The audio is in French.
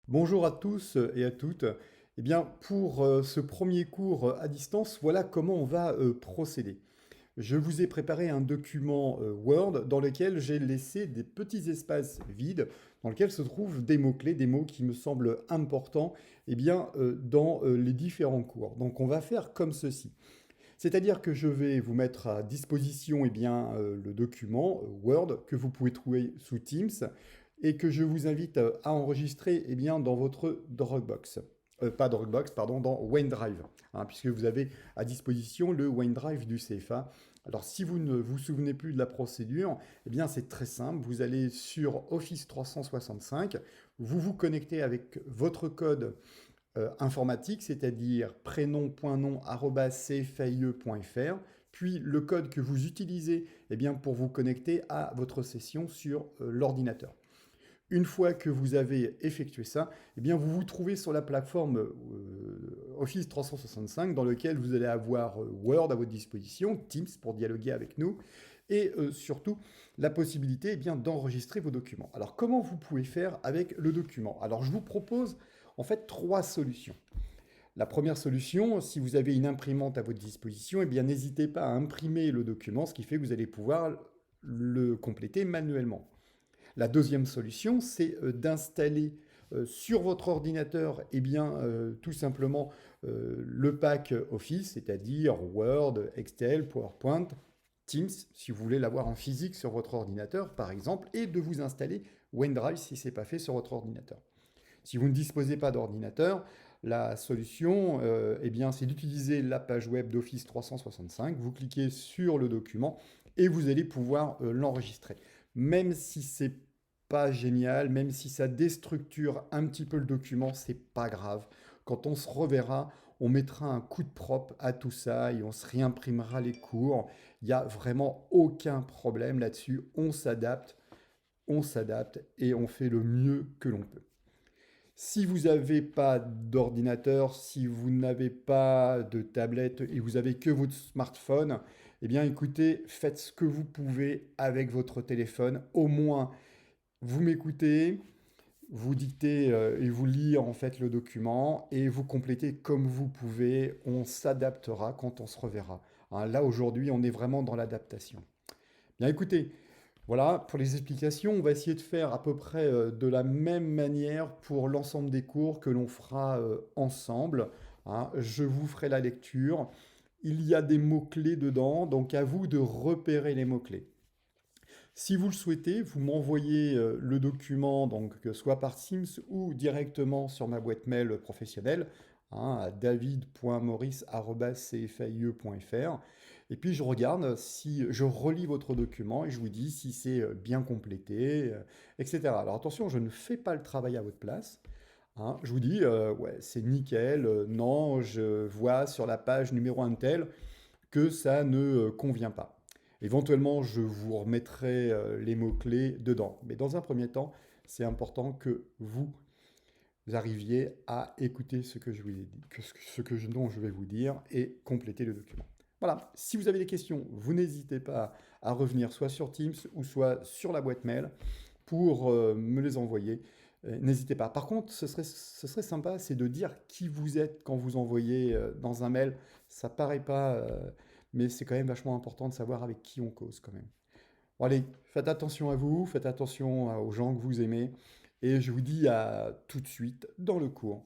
Bonjour à tous et à toutes. Eh bien, pour ce premier cours à distance, voilà comment on va procéder. Je vous ai préparé un document Word dans lequel j'ai laissé des petits espaces vides dans lesquels se trouvent des mots-clés, des mots qui me semblent importants eh bien, dans les différents cours. Donc on va faire comme ceci. C'est-à-dire que je vais vous mettre à disposition eh bien, le document Word que vous pouvez trouver sous Teams et que je vous invite à enregistrer eh bien, dans votre Dropbox. Pas Dropbox, pardon, dans OneDrive, hein, puisque vous avez à disposition le OneDrive du CFA. Alors si vous ne vous souvenez plus de la procédure, eh bien c'est très simple, vous allez sur Office 365, vous vous connectez avec votre code informatique, c'est-à-dire prénom.nom@cfie.fr, puis le code que vous utilisez eh bien, pour vous connecter à votre session sur l'ordinateur. Une fois que vous avez effectué ça, eh bien, vous vous trouvez sur la plateforme Office 365 dans lequel vous allez avoir Word à votre disposition, Teams pour dialoguer avec nous, et surtout la possibilité eh bien, d'enregistrer vos documents. Alors comment vous pouvez faire avec le document? Alors je vous propose en fait trois solutions. La première solution, si vous avez une imprimante à votre disposition, eh bien n'hésitez pas à imprimer le document, ce qui fait que vous allez pouvoir le compléter manuellement. La deuxième solution, c'est d'installer sur votre ordinateur, eh bien, tout simplement le pack Office, c'est-à-dire Word, Excel, PowerPoint, Teams, si vous voulez l'avoir en physique sur votre ordinateur, par exemple, et de vous installer OneDrive si ce n'est pas fait sur votre ordinateur. Si vous ne disposez pas d'ordinateur, la solution, eh bien, c'est d'utiliser la page web d'Office 365. Vous cliquez sur le document et vous allez pouvoir l'enregistrer. Même si c'est pas génial, même si ça déstructure un petit peu le document, c'est pas grave. Quand on se reverra, on mettra un coup de propre à tout ça et on se réimprimera les cours. Il n'y a vraiment aucun problème là-dessus. On s'adapte et on fait le mieux que l'on peut. Si vous n'avez pas d'ordinateur, si vous n'avez pas de tablette et vous avez que votre smartphone, eh bien écoutez, faites ce que vous pouvez avec votre téléphone. Au moins, vous m'écoutez, vous dictez et vous lire en fait le document et vous complétez comme vous pouvez. On s'adaptera quand on se reverra. Hein, là aujourd'hui, on est vraiment dans l'adaptation. Bien écoutez, voilà, pour les explications, on va essayer de faire à peu près de la même manière pour l'ensemble des cours que l'on fera ensemble. Hein. Je vous ferai la lecture. Il y a des mots-clés dedans, donc à vous de repérer les mots-clés. Si vous le souhaitez, vous m'envoyez le document, donc que soit par Teams ou directement sur ma boîte mail professionnelle, hein, à david.maurice@cfie.fr. Et puis je regarde si je relis votre document et je vous dis si c'est bien complété, etc. Alors attention, je ne fais pas le travail à votre place. Hein. Je vous dis, ouais, c'est nickel, non, je vois sur la page numéro un tel que ça ne convient pas. Éventuellement, je vous remettrai les mots-clés dedans. Mais dans un premier temps, c'est important que vous arriviez à écouter ce que je vous ai dit, dont je vais vous dire et compléter le document. Voilà, si vous avez des questions, vous n'hésitez pas à revenir soit sur Teams ou soit sur la boîte mail pour me les envoyer. N'hésitez pas. Par contre, ce serait sympa, c'est de dire qui vous êtes quand vous envoyez dans un mail. Ça paraît pas, mais c'est quand même vachement important de savoir avec qui on cause quand même. Bon, allez, faites attention à vous, faites attention aux gens que vous aimez, et je vous dis à tout de suite dans le cours.